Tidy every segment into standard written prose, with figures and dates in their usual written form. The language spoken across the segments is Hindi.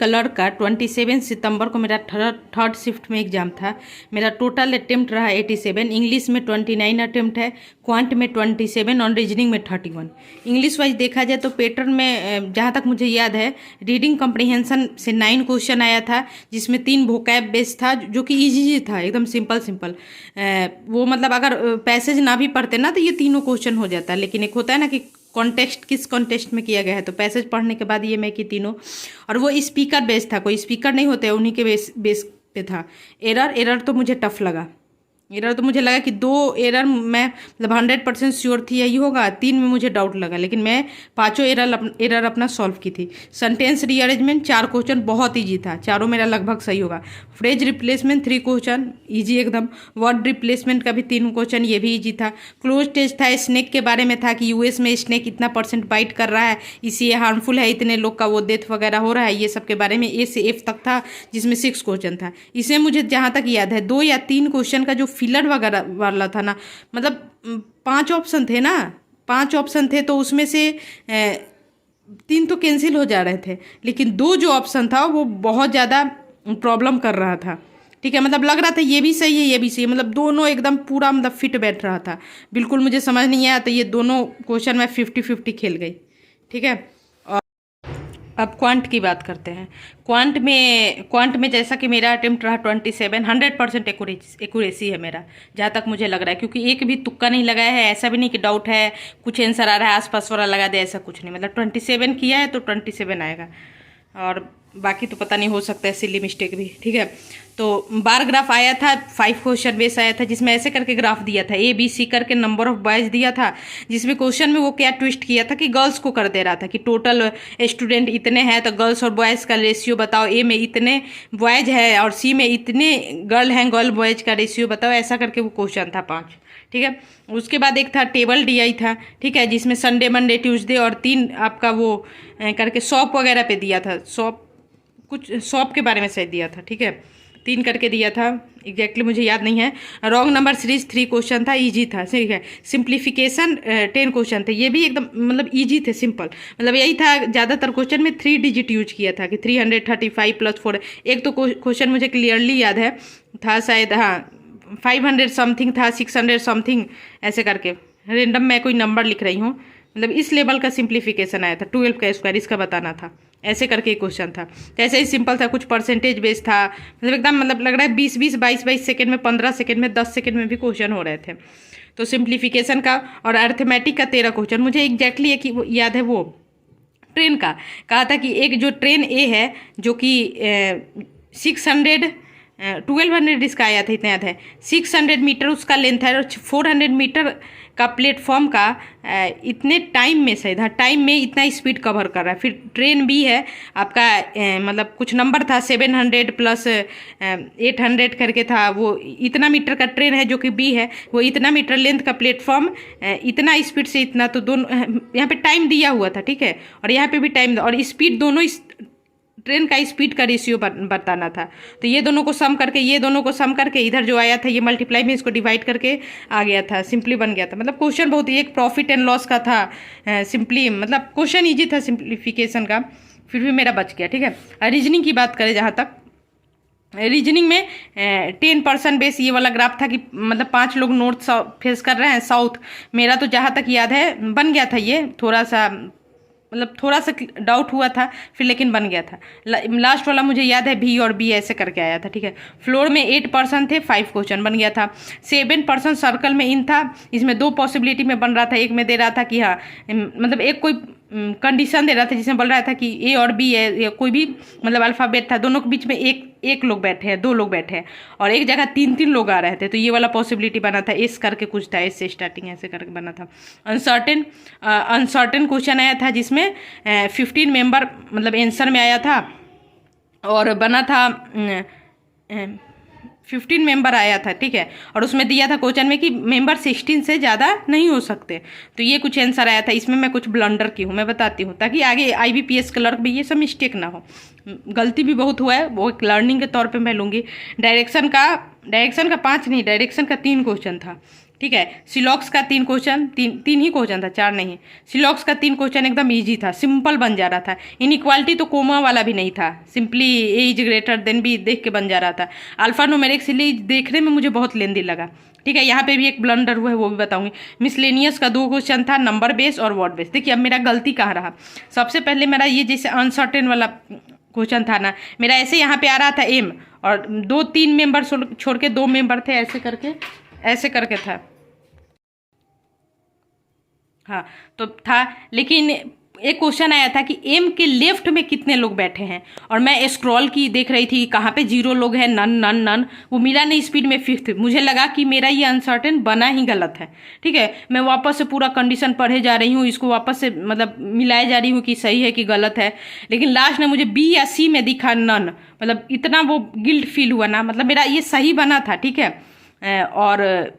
कलर का 27 सितंबर को मेरा थर्ड शिफ्ट में एग्ज़ाम था। मेरा टोटल अटेम्प्ट रहा 87। इंग्लिश में 29 अटेम्प्ट है, क्वांट में 27 और रीजनिंग में 31। इंग्लिश वाइज देखा जाए तो पैटर्न में जहाँ तक मुझे याद है रीडिंग कॉम्प्रिहेंशन से 9 क्वेश्चन आया था, जिसमें 3 वोकैब बेस्ड था जो कि ईजी था, एकदम सिंपल सिंपल। वो मतलब अगर पैसेज ना भी पढ़ते ना तो ये तीनों क्वेश्चन हो जाता, लेकिन एक होता है ना कि कॉन्टेक्स्ट किस कॉन्टेक्स्ट में किया गया है, तो पैसेज पढ़ने के बाद ये मैं कि तीनों। और वो स्पीकर बेस्ड था, कोई स्पीकर नहीं होते उन्हीं के बेस पे था। एरर तो मुझे टफ लगा। एरर तो मुझे लगा कि 2 एरर मैं मतलब 100% श्योर थी यही होगा, 3 में मुझे डाउट लगा, लेकिन मैं 5 एरर अपना सॉल्व की थी। सेंटेंस रीअरेंजमेंट 4 क्वेश्चन बहुत ईजी था, चारों मेरा लगभग सही होगा। फ्रेज रिप्लेसमेंट 3 क्वेश्चन ईजी एकदम। वर्ड रिप्लेसमेंट का भी 3 क्वेश्चन, ये भी ईजी था। क्लोज टेस्ट था, स्नेक के बारे में था कि यूएस में स्नेक इतना % बाइट कर रहा है, इसलिए हार्मफुल है, इतने लोग का वो डेथ वगैरह हो रहा है, ये सब के बारे में ए से एफ तक था, जिसमें 6 क्वेश्चन था। इसे मुझे जहाँ तक याद है 2 या 3 क्वेश्चन का जो फिलर वगैरह वाला था ना, मतलब 5 ऑप्शन थे ना, 5 ऑप्शन थे तो उसमें से 3 तो कैंसिल हो जा रहे थे, लेकिन 2 जो ऑप्शन था वो बहुत ज़्यादा प्रॉब्लम कर रहा था। ठीक है, मतलब लग रहा था ये भी सही है ये भी सही है, मतलब दोनों एकदम पूरा मतलब फिट बैठ रहा था। बिल्कुल मुझे समझ नहीं आया, तो ये दोनों क्वेश्चन मैं 50-50 खेल गई। ठीक है, अब क्वांट की बात करते हैं। क्वांट में जैसा कि मेरा अटेम्प्ट रहा 27, 100% एक्यूरेसी है मेरा, जहाँ तक मुझे लग रहा है, क्योंकि एक भी तुक्का नहीं लगाया है। ऐसा भी नहीं कि डाउट है, कुछ आंसर आ रहा है आसपास वाला लगा दे, ऐसा कुछ नहीं। मतलब 27 किया है तो 27 आएगा, और बाकी तो पता नहीं, हो सकता है सिली मिस्टेक भी। ठीक है, तो बार ग्राफ आया था, 5 क्वेश्चन बेस आया था, जिसमें ऐसे करके ग्राफ दिया था, ABC करके नंबर ऑफ बॉयज़ दिया था, जिसमें क्वेश्चन में वो क्या ट्विस्ट किया था कि गर्ल्स को कर दे रहा था कि टोटल स्टूडेंट इतने हैं तो गर्ल्स और बॉयज़ का रेशियो बताओ, ए में इतने बॉयज़ है और सी में इतने गर्ल हैं, गर्ल बॉयज़ का रेशियो बताओ, ऐसा करके वो क्वेश्चन था 5। ठीक है, उसके बाद एक था टेबल DI था। ठीक है, जिसमें संडे मंडे ट्यूसडे और 3 आपका वो करके शॉप वगैरह पे दिया था, कुछ शॉप के बारे में शायद दिया था। ठीक है, 3 करके दिया था, एग्जैक्टली मुझे याद नहीं है। रॉन्ग नंबर सीरीज 3 क्वेश्चन था, इजी था। ठीक है, सिंप्लीफिकेशन 10 क्वेश्चन थे, ये भी एकदम मतलब इजी थे, सिंपल। मतलब यही था, ज़्यादातर क्वेश्चन में 3 डिजिट यूज किया था कि 335 + 4। एक तो क्वेश्चन मुझे क्लियरली याद है था शायद, हाँ 500 समथिंग था, 600 समथिंग, ऐसे करके रेंडम मैं कोई नंबर लिख रही हूँ। मतलब इस लेवल का सिंप्लीफिकेशन आया था, 12 का स्क्वायर इसका बताना था, ऐसे करके एक क्वेश्चन था। तो ऐसे ही सिंपल था, कुछ परसेंटेज बेस था, मतलब एकदम मतलब लग रहा है 20-20, 22-22 सेकेंड में, 15 सेकेंड में, 10 सेकेंड में भी क्वेश्चन हो रहे थे। तो सिंप्लीफिकेशन का और अर्थमेटिक का 13 क्वेश्चन मुझे एग्जैक्टली एक ही याद है, वो ट्रेन का कहा था कि एक जो ट्रेन ए है जो कि 1200 इसका आया था, इतना याद है। 600 मीटर उसका लेंथ है और 400 मीटर का प्लेटफॉर्म का इतने टाइम में शायद, हाँ टाइम में इतना स्पीड कवर कर रहा है। फिर ट्रेन बी है आपका, मतलब कुछ नंबर था 700 + 800 करके था, वो इतना मीटर का ट्रेन है जो कि बी है, वो इतना मीटर लेंथ का प्लेटफॉर्म, इतना स्पीड से इतना, तो दोनों यहाँ पे टाइम दिया हुआ था। ठीक है, और यहाँ पे भी टाइम और स्पीड, दोनों ट्रेन का स्पीड का रेशियो बताना था। तो ये दोनों को सम करके, ये दोनों को सम करके, इधर जो आया था ये मल्टीप्लाई में इसको डिवाइड करके आ गया था, सिंपली बन गया था। मतलब क्वेश्चन बहुत ही, एक प्रॉफिट एंड लॉस का था, सिंपली मतलब क्वेश्चन ईजी था सिंप्लीफिकेशन का, फिर भी मेरा बच गया। ठीक है, रीजनिंग की बात करें जहाँ तक, रीजनिंग में 10% बेस ये वाला ग्राफ था कि मतलब 5 लोग नॉर्थ फेस कर रहे हैं, साउथ। मेरा तो जहाँ तक याद है बन गया था ये, थोड़ा सा मतलब थोड़ा सा डाउट हुआ था फिर, लेकिन बन गया था। लास्ट वाला मुझे याद है B और B ऐसे करके आया था। ठीक है, फ्लोर में 8% थे, 5 क्वेश्चन बन गया था। 7% सर्कल में इन था, इसमें 2 पॉसिबिलिटी में बन रहा था। एक में दे रहा था कि हाँ मतलब एक कोई कंडीशन दे रहा था जिसमें बोल रहा था कि A और B है, या कोई भी मतलब अल्फ़ाबेट था, दोनों के बीच में एक लोग बैठे हैं, 2 लोग बैठे हैं, और एक जगह 3-3 लोग आ रहे थे, तो ये वाला पॉसिबिलिटी बना था। एस करके कुछ था, एस से स्टार्टिंग ऐसे करके बना था। अनसर्टेन क्वेश्चन आया था, जिसमें 15 मेंबर मतलब आंसर में आया था, और बना था 15 मेंबर आया था। ठीक है, और उसमें दिया था क्वेश्चन में कि मेंबर 16 से ज़्यादा नहीं हो सकते, तो ये कुछ आंसर आया था। इसमें मैं कुछ ब्लंडर की हूँ, मैं बताती हूँ, ताकि आगे IBPS क्लर्क भी ये सब मिस्टेक ना हो। गलती भी बहुत हुआ है, वो एक लर्निंग के तौर पे मैं लूँगी। डायरेक्शन का 5 नहीं, डायरेक्शन का 3 क्वेश्चन था। ठीक है। सिलॉक्स का 3 क्वेश्चन, तीन ही क्वेश्चन था, 4 नहीं। सिलॉक्स का 3 क्वेश्चन एकदम इजी था, सिंपल बन जा रहा था। इनइक्वालिटी तो कोमा वाला भी नहीं था, simply A is greater than B देख के बन जा रहा था। अल्फा न्यूमेरिक सीरीज देखने में मुझे बहुत लेंदी लगा। ठीक है, यहाँ पे भी एक ब्लंडर हुआ है, वो भी बताऊंगी। मिसलेनियस का 2 क्वेश्चन था, नंबर बेस और वर्ड बेस। देखिए अब मेरा गलती कहाँ रहा। सबसे पहले मेरा ये जैसे अनसर्टेन वाला क्वेश्चन था ना, मेरा ऐसे यहाँ पे आ रहा था एम, और 2-3 मेंबर छोड़ के 2 मेंबर थे, ऐसे करके था। हाँ तो था, लेकिन एक क्वेश्चन आया था कि एम के लेफ्ट में कितने लोग बैठे हैं, और मैं स्क्रॉल की देख रही थी कहाँ पे 0 लोग हैं, नन नन नन, वो मिला नहीं स्पीड में 5th। मुझे लगा कि मेरा ये अनसर्टेन बना ही गलत है। ठीक है, मैं वापस से पूरा कंडीशन पढ़े जा रही हूँ, इसको वापस से मतलब मिलाए जा रही हूँ कि सही है कि गलत है, लेकिन लास्ट में मुझे बी या सी में दिखा नन। मतलब इतना वो गिल्ट फील हुआ ना, मतलब मेरा ये सही बना था। ठीक है, और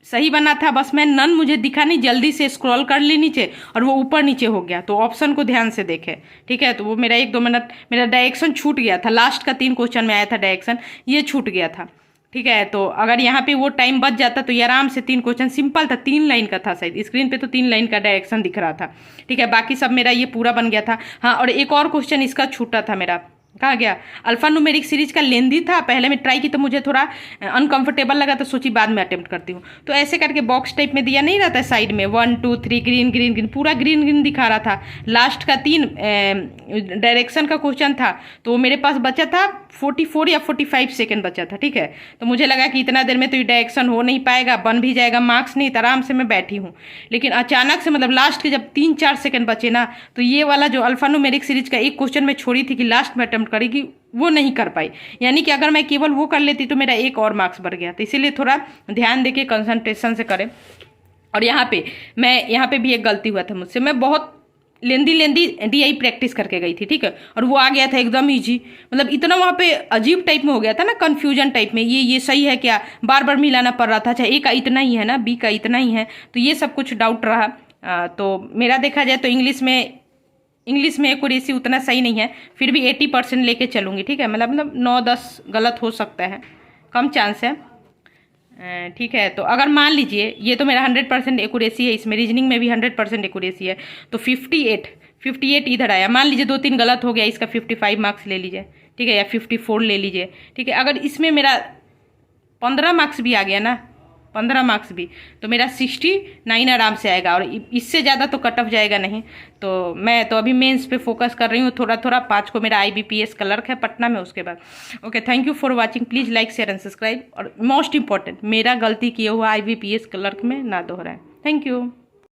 सही बना था, बस मैं नन मुझे दिखा नहीं, जल्दी से स्क्रॉल कर ली नीचे और वो ऊपर नीचे हो गया। तो ऑप्शन को ध्यान से देखे। ठीक है, तो वो मेरा 1-2 मिनट मेरा डायरेक्शन छूट गया था। लास्ट का 3 क्वेश्चन में आया था डायरेक्शन, ये छूट गया था। ठीक है, तो अगर यहाँ पे वो टाइम बच जाता तो ये आराम से 3 क्वेश्चन सिंपल था, 3 लाइन का था शायद, स्क्रीन पे तो 3 लाइन का डायरेक्शन दिख रहा था। ठीक है, बाकी सब मेरा ये पूरा बन गया था। हाँ, और एक और क्वेश्चन इसका छूटा था मेरा, कहा गया। अल्फा न्यूमेरिक सीरीज का लेंदी था, पहले मैं ट्राई की तो मुझे थोड़ा अनकंफर्टेबल लगा, तो सोची बाद में अटेम्प्ट करती हूँ। तो ऐसे करके बॉक्स टाइप में दिया नहीं रहता है साइड में, 1 2 3 ग्रीन ग्रीन ग्रीन, पूरा ग्रीन ग्रीन दिखा रहा था। लास्ट का 3 डायरेक्शन का क्वेश्चन था, तो मेरे पास बचा था 44 या 45 सेकेंड बचा था। ठीक है, तो मुझे लगा कि इतना देर में तो ये डायरेक्शन हो नहीं पाएगा, बन भी जाएगा, मार्क्स नहीं, तो आराम से मैं बैठी हूँ। लेकिन अचानक से मतलब लास्ट के जब 3-4 सेकेंड बचे ना, तो ये वाला जो अल्फा न्यूमेरिक सीरीज का एक क्वेश्चन में छोड़ी थी कि लास्ट में अटेम्प्ट करेगी, वो नहीं कर पाई। यानी कि अगर मैं केवल वो कर लेती तो मेरा 1 और मार्क्स बढ़ गया। तो इसीलिए थोड़ा ध्यान देके कंसंट्रेशन से करें। और यहाँ पे भी एक गलती हुआ था मुझसे, मैं बहुत लेंदी डीआई प्रैक्टिस करके गई थी। ठीक है, और वो आ गया था एकदम ईजी, मतलब इतना वहाँ पे अजीब टाइप में हो गया था ना, कंफ्यूजन टाइप में, ये सही है क्या, बार बार मिलाना पड़ रहा था। अच्छा, ए का इतना ही है ना, बी का इतना ही है, तो ये सब कुछ डाउट रहा। तो मेरा देखा जाए तो इंग्लिश में एक्यूरेसी उतना सही नहीं है, फिर भी 80% लेके चलूँगी। ठीक है, मतलब 9-10 गलत हो सकता है, कम चांस है। ठीक है, तो अगर मान लीजिए ये तो मेरा 100% एक्यूरेसी है, इसमें रीजनिंग में भी 100% एक्यूरेसी है, तो 58 इधर आया। मान लीजिए 2-3 गलत हो गया, इसका 55 मार्क्स ले लीजिए। ठीक है, या 54 ले लीजिए। ठीक है, अगर इसमें मेरा 15 मार्क्स भी आ गया ना, 15 मार्क्स भी, तो मेरा 69 आराम से आएगा, और इससे ज़्यादा तो कट ऑफ जाएगा नहीं। तो मैं तो अभी मेंस पे फोकस कर रही हूँ थोड़ा थोड़ा। 5 को मेरा IBPS क्लर्क है पटना में, उसके बाद। Okay, thank you for watching, please like share and subscribe. और मोस्ट इंपॉर्टेंट, मेरा गलती किया हुआ IBPS क्लर्क में ना दोहराएं। Thank you.